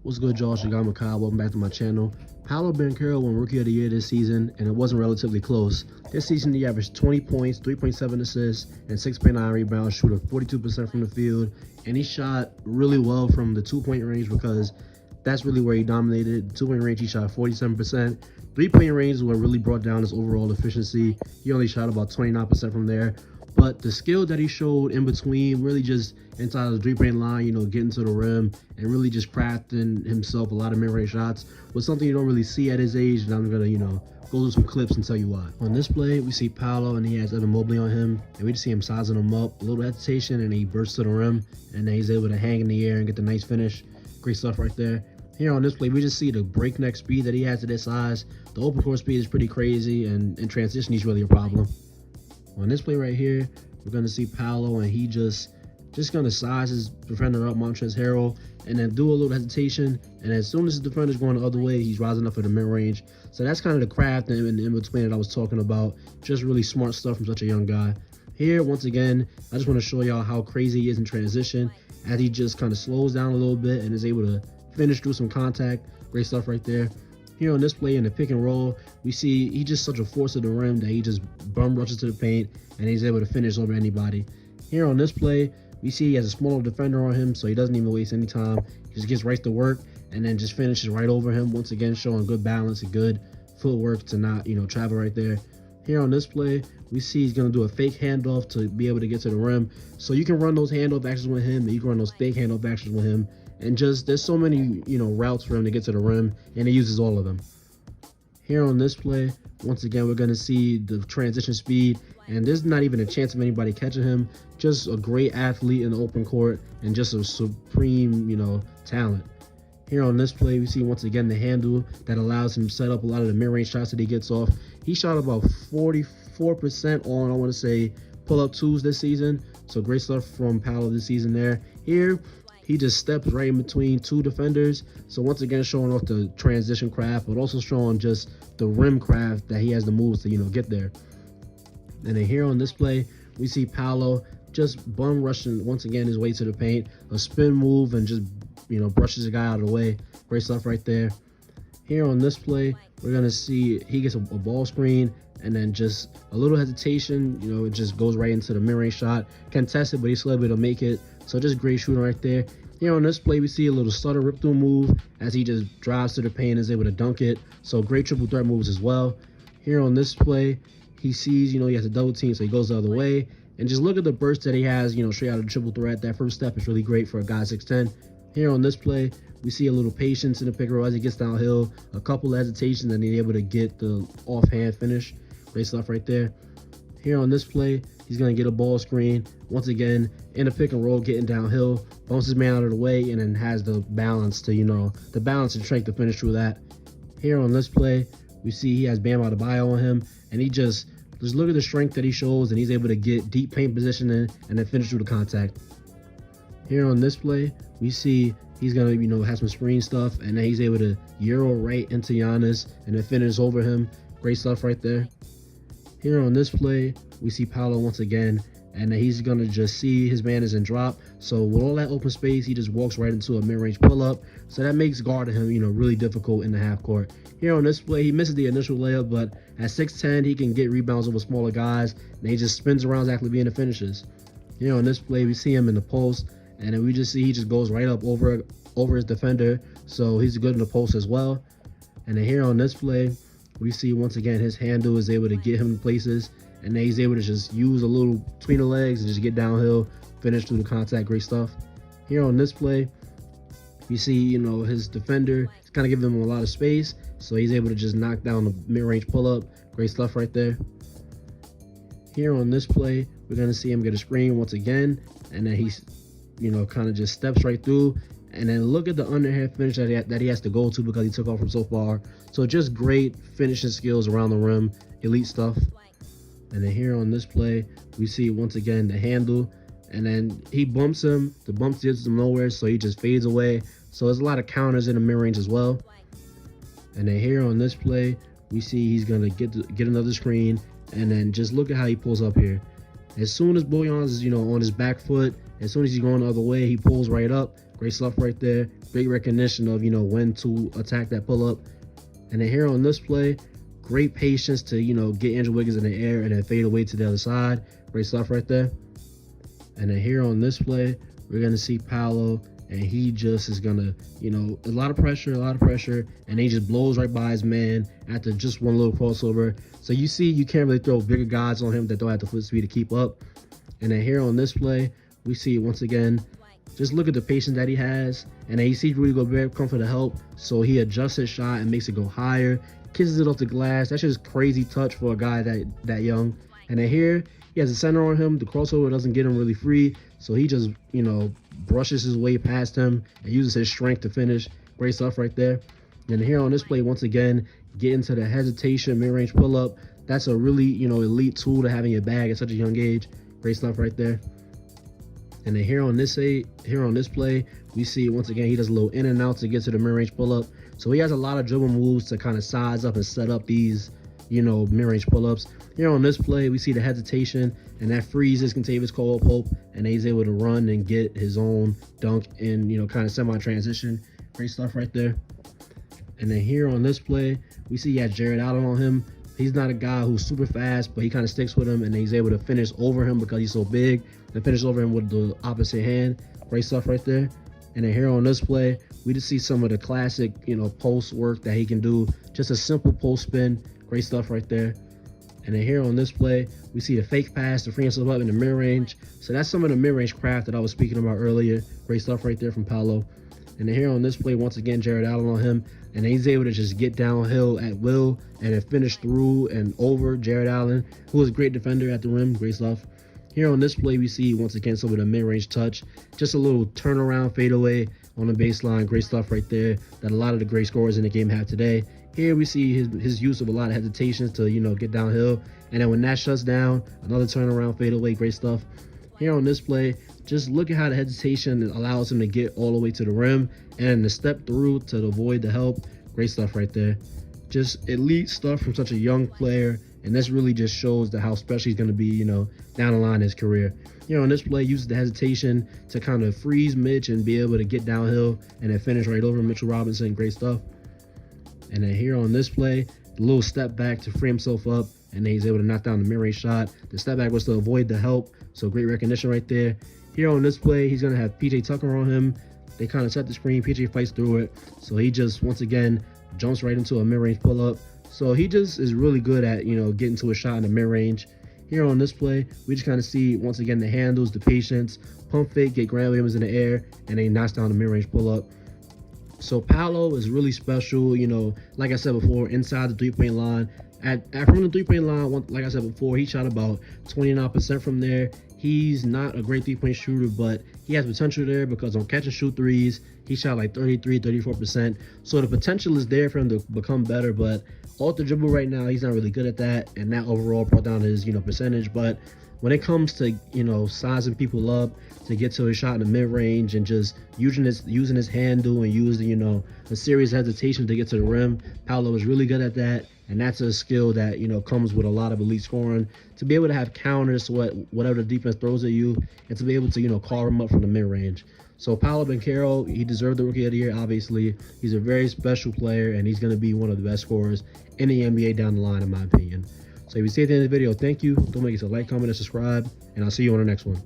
What's good, Josh? I'm Kyle. Welcome back to my channel. Paolo Banchero won Rookie of the Year this season, and it wasn't relatively close. This season, he averaged 20 points, 3.7 assists, and 6.9 rebounds, shooting 42% from the field, and he shot really well from the two-point range because that's really where he dominated. Two-point range, he shot 47%. Three-point range is what really brought down his overall efficiency. He only shot about 29% from there. But the skill that he showed in between, really just inside the three-point line, getting to the rim and really just crafting himself a lot of mid-range shots was something you don't really see at his age. And I'm going to, go through some clips and tell you why. On this play, we see Paolo and he has Evan Mobley on him. And we just see him sizing him up. A little hesitation and he bursts to the rim. And then he's able to hang in the air and get the nice finish. Great stuff right there. Here on this play, we just see the breakneck speed that he has at this size. The open court speed is pretty crazy, and in transition, he's really a problem. On this play right here, we're going to see Paolo, and he just going to size his defender up, Montrezl Harrell, and then do a little hesitation. And as soon as the defender's going the other way, he's rising up for the mid-range. So that's kind of the craft and in between that I was talking about. Just really smart stuff from such a young guy. Here, once again, I just want to show y'all how crazy he is in transition as he just kind of slows down a little bit and is able to finish through some contact. Great stuff right there. Here on this play in the pick and roll, we see he's just such a force at the rim that he just bum rushes to the paint and he's able to finish over anybody. Here on this play, we see he has a smaller defender on him, so he doesn't even waste any time. He just gets right to work and then just finishes right over him. Once again, showing good balance and good footwork to not, travel right there. Here on this play, we see he's going to do a fake handoff to be able to get to the rim. So you can run those handoff actions with him, and you can run those fake handoff actions with him. And just, there's so many, routes for him to get to the rim, and he uses all of them. Here on this play, once again, we're going to see the transition speed, and there's not even a chance of anybody catching him. Just a great athlete in the open court, and just a supreme, talent. Here on this play, we see once again the handle that allows him to set up a lot of the mid-range shots that he gets off. He shot about 44% on, I want to say, pull-up twos this season. So great stuff from Paolo this season there. Here, he just steps right in between two defenders. So once again, showing off the transition craft, but also showing just the rim craft that he has the moves to, get there. And then here on this play, we see Paolo just bum rushing once again his way to the paint. A spin move and just, brushes the guy out of the way. Great stuff right there. Here on this play, we're going to see he gets a ball screen and then just a little hesitation. It just goes right into the mid-range shot. Contested, but he's still able to make it. So just great shooting right there. Here on this play, we see a little stutter rip-through move as he just drives to the paint and is able to dunk it. So great triple threat moves as well. Here on this play, he sees, he has a double team, so he goes the other way. And just look at the burst that he has, straight out of the triple threat. That first step is really great for a guy 6'10". Here on this play, we see a little patience in the pick and roll as he gets downhill. A couple hesitations and he's able to get the offhand finish. Great stuff right there. Here on this play, he's going to get a ball screen. Once again, in the pick and roll, getting downhill. Bumps his man out of the way and then has the balance to, the balance and strength to finish through that. Here on this play, we see he has Bam Adebayo on him. And he just look at the strength that he shows, and he's able to get deep paint positioning and then finish through the contact. Here on this play, we see he's going to, have some screen stuff, and then he's able to Euro right into Giannis and then finish over him. Great stuff right there. Here on this play, we see Paolo once again, and then he's going to just see his man is in drop. So with all that open space, he just walks right into a mid-range pull-up. So that makes guarding him, really difficult in the half court. Here on this play, he misses the initial layup, but at 6'10", he can get rebounds over smaller guys, and he just spins around exactly being the finishes. Here on this play, we see him in the post, and then we just see he just goes right up over his defender, so he's good in the post as well. And then here on this play, we see once again his handle is able to get him places, and then he's able to just use a little between the legs and just get downhill, finish through the contact. Great stuff. Here on this play, we see, his defender is kind of giving him a lot of space, so he's able to just knock down the mid-range pull-up. Great stuff right there. Here on this play, we're going to see him get a screen once again, and then he's, kind of just steps right through. And then look at the underhand finish that he has to go to because he took off from so far. So just great finishing skills around the rim, elite stuff. And then here on this play, we see once again the handle, and then he bumps him. The bump gets him nowhere, so he just fades away. So there's a lot of counters in the mid-range as well. And then here on this play, we see he's gonna get another screen, and then just look at how he pulls up here. As soon as Bojan's is, on his back foot, as soon as he's going the other way, he pulls right up. Great stuff right there. Great recognition of, when to attack that pull-up. And then here on this play, great patience to, get Andrew Wiggins in the air and then fade away to the other side. Great stuff right there. And then here on this play, we're going to see Paolo, and he just is going to, a lot of pressure, and he just blows right by his man after just one little crossover. So you see, you can't really throw bigger guys on him that don't have the foot speed to keep up. And then here on this play, we see once again, just look at the patience that he has. And then you see Rudy Gobert come for the help. So he adjusts his shot and makes it go higher, kisses it off the glass. That's just crazy touch for a guy that young. And then here, he has a center on him. The crossover doesn't get him really free. So he just, brushes his way past him and uses his strength to finish. Great stuff right there. And here on this play, once again, get into the hesitation mid-range pull-up. That's a really, elite tool to have in your bag at such a young age. Great stuff right there. And then here on this play, we see once again he does a little in and out to get to the mid-range pull-up. So he has a lot of dribble moves to kind of size up and set up these, mid-range pull-ups. Here on this play, we see the hesitation, and that freezes Kentavious Caldwell-Pope, and he's able to run and get his own dunk in, kind of semi-transition. Great stuff right there. And then here on this play, we see he has Jared Allen on him. He's not a guy who's super fast, but he kind of sticks with him, and he's able to finish over him because he's so big, and finish over him with the opposite hand. Great stuff right there. And then here on this play, we just see some of the classic, post work that he can do. Just a simple post spin. Great stuff right there. And then here on this play, we see the fake pass to free himself up in the mid-range. So that's some of the mid-range craft that I was speaking about earlier. Great stuff right there from Paolo. And then here on this play, once again, Jared Allen on him. And he's able to just get downhill at will and then finish through and over Jared Allen, who is a great defender at the rim. Great stuff. Here on this play, we see, once again, some of the mid-range touch. Just a little turnaround fadeaway on the baseline. Great stuff right there that a lot of the great scorers in the game have today. Here we see his use of a lot of hesitations to, get downhill. And then when that shuts down, another turnaround fadeaway. Great stuff. Here on this play, just look at how the hesitation allows him to get all the way to the rim and to step through to avoid the help. Great stuff right there. Just elite stuff from such a young player. And this really just shows how special he's going to be, down the line in his career. On this play, uses the hesitation to kind of freeze Mitch and be able to get downhill and then finish right over Mitchell Robinson. Great stuff. And then here on this play, the little step back to free himself up, and then he's able to knock down the mid-range shot. The step back was to avoid the help, so great recognition right there. Here on this play, he's going to have PJ Tucker on him. They kind of set the screen. PJ fights through it, so he just, once again, jumps right into a mid-range pull-up. So he just is really good at, getting to a shot in the mid-range. Here on this play, we just kind of see, once again, the handles, the patience, pump fake, get Grant Williams in the air, and then he knocks down the mid-range pull-up. So Paolo is really special, like I said before, inside the three-point line. From the three-point line, like I said before, he shot about 29% from there. He's not a great three-point shooter, but he has potential there because on catch and shoot threes, he shot like 33, 34%. So the potential is there for him to become better, but off the dribble right now, he's not really good at that, and that overall brought down his, percentage. But when it comes to, sizing people up to get to a shot in the mid-range and just using his handle and using, a serious hesitation to get to the rim, Paolo is really good at that. And that's a skill that, comes with a lot of elite scoring. To be able to have counters to whatever the defense throws at you, and to be able to, call him up from the mid-range. So Paolo Banchero, he deserved the Rookie of the Year, obviously. He's a very special player, and he's going to be one of the best scorers in the NBA down the line, in my opinion. So if you see at the end of the video, thank you. Don't forget to like, comment, and subscribe, and I'll see you on the next one.